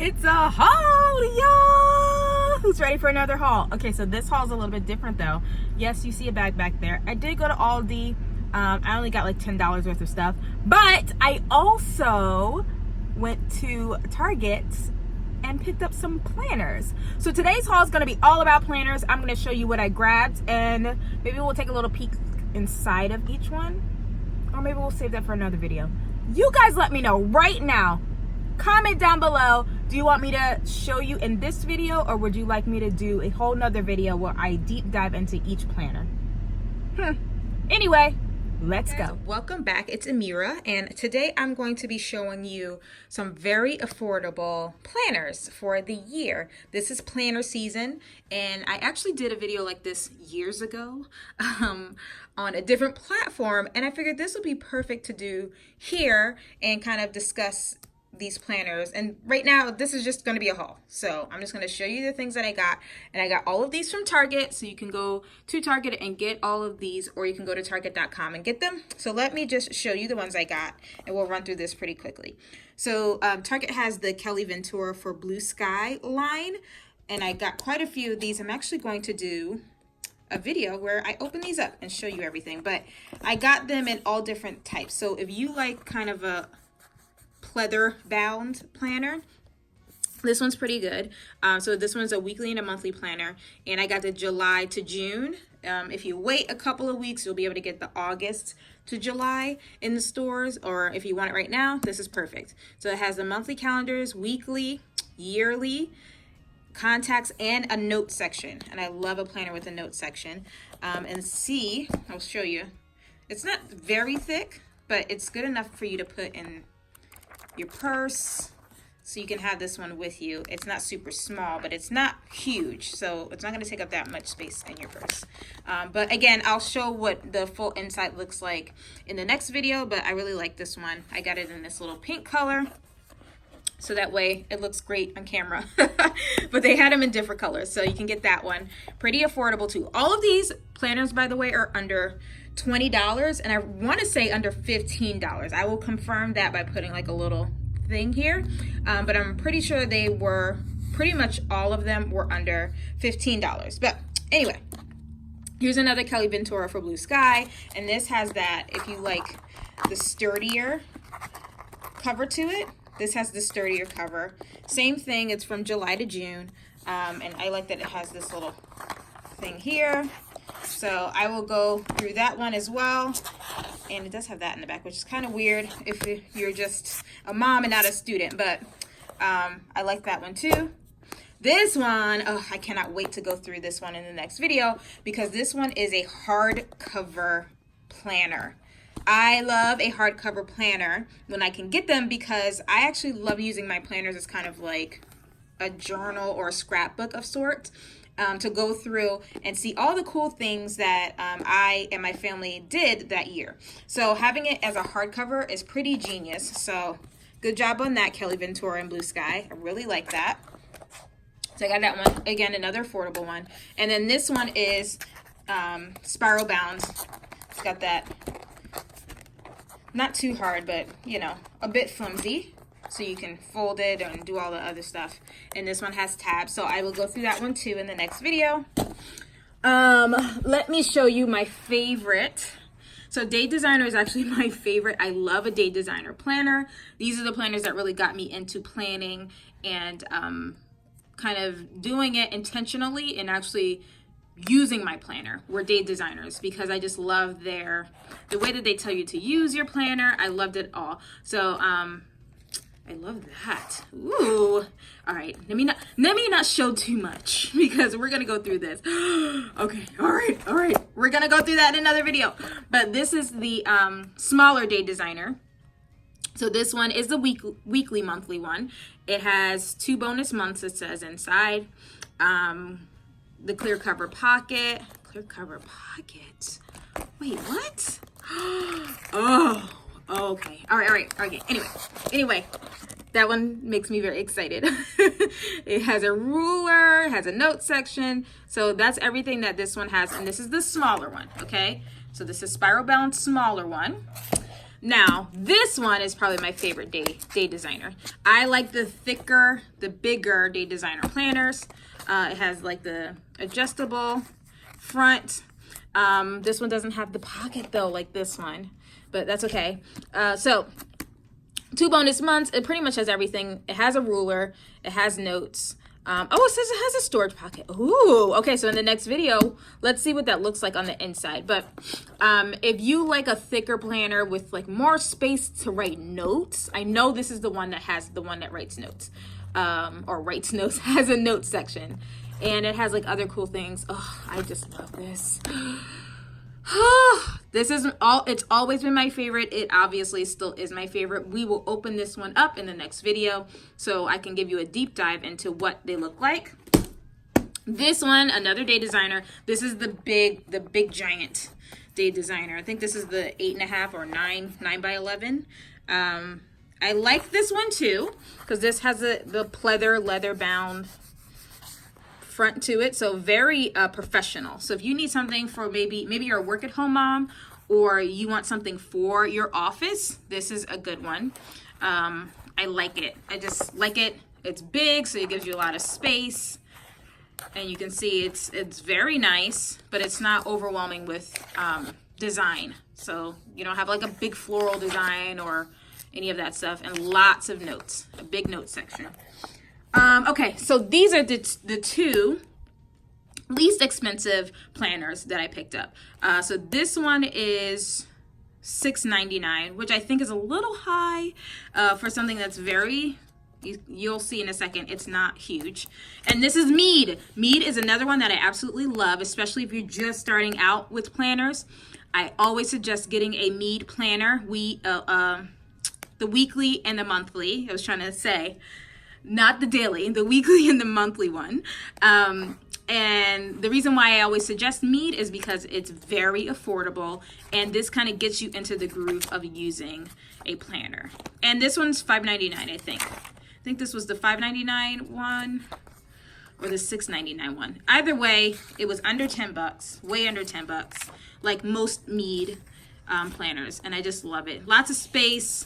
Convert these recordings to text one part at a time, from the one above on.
It's a haul, y'all! Who's ready for another haul? Okay, so this haul is a little bit different though. Yes, you see a bag back there. I did go to Aldi. I only got like $10 worth of stuff. But I also went to Target and picked up some planners. So today's haul is going to be all about planners. I'm going to show you what I grabbed, and maybe we'll take a little peek inside of each one. Or maybe we'll save that for another video. You guys let me know right now. Comment down below, do you want me to show you in this video, or would you like me to do a whole nother video where I deep dive into each planner? Anyway, let's go. Welcome back, it's Amira, and today I'm going to be showing you some very affordable planners for the year. This is planner season, and I actually did a video like this years ago on a different platform, and I figured this would be perfect to do here and kind of discuss these planners. And right now this is just going to be a haul, so I'm just going to show you the things that I got. And I got all of these from Target, so you can go to Target and get all of these, or you can go to target.com and get them. So let me just show you the ones I got, and we'll run through this pretty quickly. So Target has the Kelly Ventura for Blue Sky line, and I got quite a few of these. I'm actually going to do a video where I open these up and show you everything, but I got them in all different types. So if you like kind of a pleather bound planner, this one's pretty good. So this one's a weekly and a monthly planner, and I got the July to June. If you wait a couple of weeks, you'll be able to get the August to July in the stores, or if you want it right now, this is perfect. So it has the monthly calendars, weekly, yearly, contacts, and a note section. And I love a planner with a note section. And see, I'll show you. It's not very thick, but it's good enough for you to put in your purse, so you can have this one with you. It's not super small, but it's not huge, so it's not going to take up that much space in your purse. But again, I'll show what the full inside looks like in the next video, but I really like this one. I got it in this little pink color, so that way it looks great on camera. But they had them in different colors, so you can get that one. Pretty affordable too. All of these planners, by the way, are under $20, and I want to say under $15. I will confirm that by putting like a little thing here, but I'm pretty sure they were, pretty much all of them were under $15. But anyway, here's another Kelly Ventura for Blue Sky, and this has that, if you like the sturdier cover to it, this has the sturdier cover. Same thing, it's from July to June, and I like that it has this little thing here. So I will go through that one as well. And it does have that in the back, which is kind of weird if you're just a mom and not a student. But I like that one too. This one, oh, I cannot wait to go through this one in the next video, because this one is a hardcover planner. I love a hardcover planner when I can get them, because I actually love using my planners as kind of like a journal or a scrapbook of sorts. To go through and see all the cool things that I and my family did that year. So having it as a hardcover is pretty genius. So good job on that, Kelly Ventura and Blue Sky. I really like that. So I got that one. Again, another affordable one. And then this one is spiral bound. It's got that, not too hard, but you know, a bit flimsy, so you can fold it and do all the other stuff. And this one has tabs, so I will go through that one too in the next video. Let me show you my favorite. So Day Designer is actually my favorite. I love a Day Designer planner. These are the planners that really got me into planning and kind of doing it intentionally and actually using my planner were Day Designers, because I just love the way that they tell you to use your planner. I loved it all. So I love that. Ooh. All right. Let me not show too much, because we're going to go through this. Okay. All right. We're going to go through that in another video. But this is the smaller Day Designer. So this one is the weekly monthly one. It has 2 bonus months, it says inside. The clear cover pocket. Clear cover pocket. Wait, what? Oh. Okay. All right. Okay. Anyway, that one makes me very excited. It has a ruler, has a note section. So that's everything that this one has. And this is the smaller one. Okay. So this is spiral bound smaller one. Now, this one is probably my favorite day designer. I like the thicker, the bigger day designer planners. It has like the adjustable front. This one doesn't have the pocket though, like this one, but that's okay. So 2 bonus months. It pretty much has everything. It has a ruler. It has notes. Oh, it says it has a storage pocket. Ooh, okay, so in the next video, let's see what that looks like on the inside. But if you like a thicker planner with like more space to write notes, I know this is the one that has the one that writes notes, or writes notes, has a note section. And it has like other cool things. Oh, I just love this. This is it's always been my favorite. It obviously still is my favorite. We will open this one up in the next video so I can give you a deep dive into what they look like. This one, another day designer. This is the big giant day designer. I think this is the 8.5 or 9 by 11. I like this one too because this has the pleather leather bound front to it, so very professional. So if you need something for maybe you're a work at home mom or you want something for your office, this is a good one. I like it. I just like it. It's big, so it gives you a lot of space, and you can see it's very nice, but it's not overwhelming with design. So you don't have like a big floral design or any of that stuff, and lots of notes, a big note section. Okay, so these are the 2 least expensive planners that I picked up. So this one is $6.99, which I think is a little high for something that's very, you'll see in a second, it's not huge. And this is Mead. Mead is another one that I absolutely love, especially if you're just starting out with planners. I always suggest getting a Mead planner. The weekly and the monthly, I was trying to say. Not the daily, the weekly and the monthly one. And the reason why I always suggest Mead is because it's very affordable, and this kind of gets you into the groove of using a planner. And this one's $5.99, I think. I think this was the $5.99 one or the $6.99 one. Either way, it was under 10 bucks, way under 10 bucks, like most Mead planners, and I just love it. Lots of space.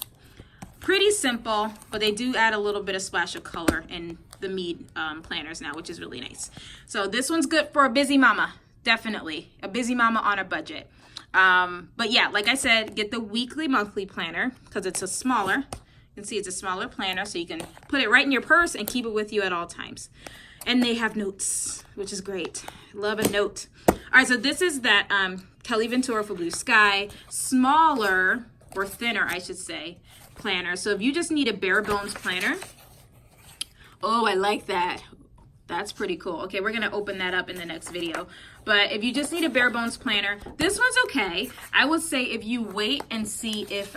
Pretty simple, but they do add a little bit of splash of color in the Mead planners now, which is really nice. So this one's good for a busy mama, definitely. A busy mama on a budget. But yeah, like I said, get the weekly, monthly planner because it's a smaller. You can see it's a smaller planner, so you can put it right in your purse and keep it with you at all times. And they have notes, which is great. Love a note. All right, so this is that Kelly Ventura for Blue Sky, smaller, or thinner, I should say, planner. So if you just need a bare bones planner, oh, I like that. That's pretty cool. Okay, we're gonna open that up in the next video. But if you just need a bare bones planner, this one's okay. I would say if you wait and see if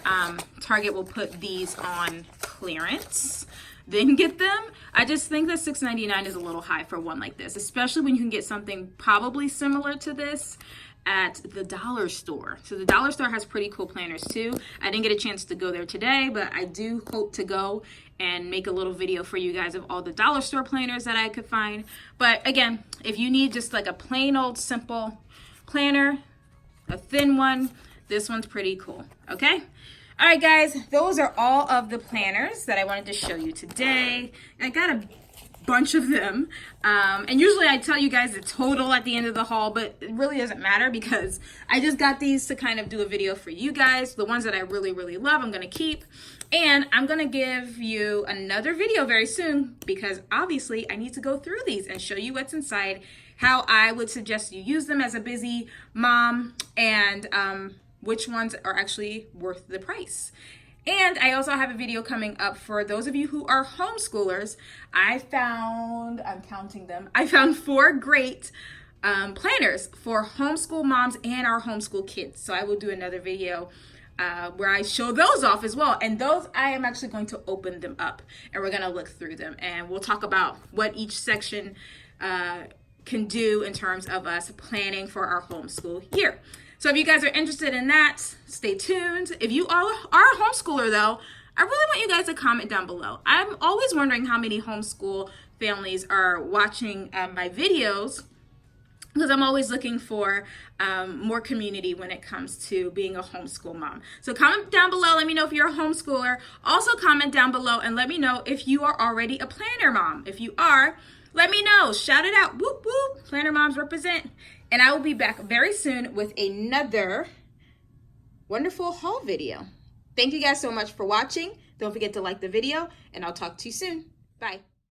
Target will put these on clearance, then get them. I just think that $6.99 is a little high for one like this, especially when you can get something probably similar to this at the dollar store. So the dollar store has pretty cool planners too. I didn't get a chance to go there today, but I do hope to go and make a little video for you guys of all the dollar store planners that I could find. But again, if you need just like a plain old simple planner, a thin one, this one's pretty cool, okay? All right, guys, those are all of the planners that I wanted to show you today. I got a bunch of them, and usually I tell you guys the total at the end of the haul, but it really doesn't matter because I just got these to kind of do a video for you guys. The ones that I really love, I'm gonna keep, and I'm gonna give you another video very soon because obviously I need to go through these and show you what's inside, how I would suggest you use them as a busy mom, and which ones are actually worth the price. And I also have a video coming up for those of you who are homeschoolers. I'm counting them, I found 4 great planners for homeschool moms and our homeschool kids. So I will do another video where I show those off as well. And those, I am actually going to open them up and we're gonna look through them and we'll talk about what each section can do in terms of us planning for our homeschool year. So if you guys are interested in that, stay tuned. If you all are a homeschooler though, I really want you guys to comment down below. I'm always wondering how many homeschool families are watching my videos. because I'm always looking for more community when it comes to being a homeschool mom. So comment down below, let me know if you're a homeschooler. Also comment down below and let me know if you are already a planner mom. If you are, let me know. Shout it out. Whoop, whoop. Planner moms represent. And I will be back very soon with another wonderful haul video. Thank you guys so much for watching. Don't forget to like the video, and I'll talk to you soon. Bye.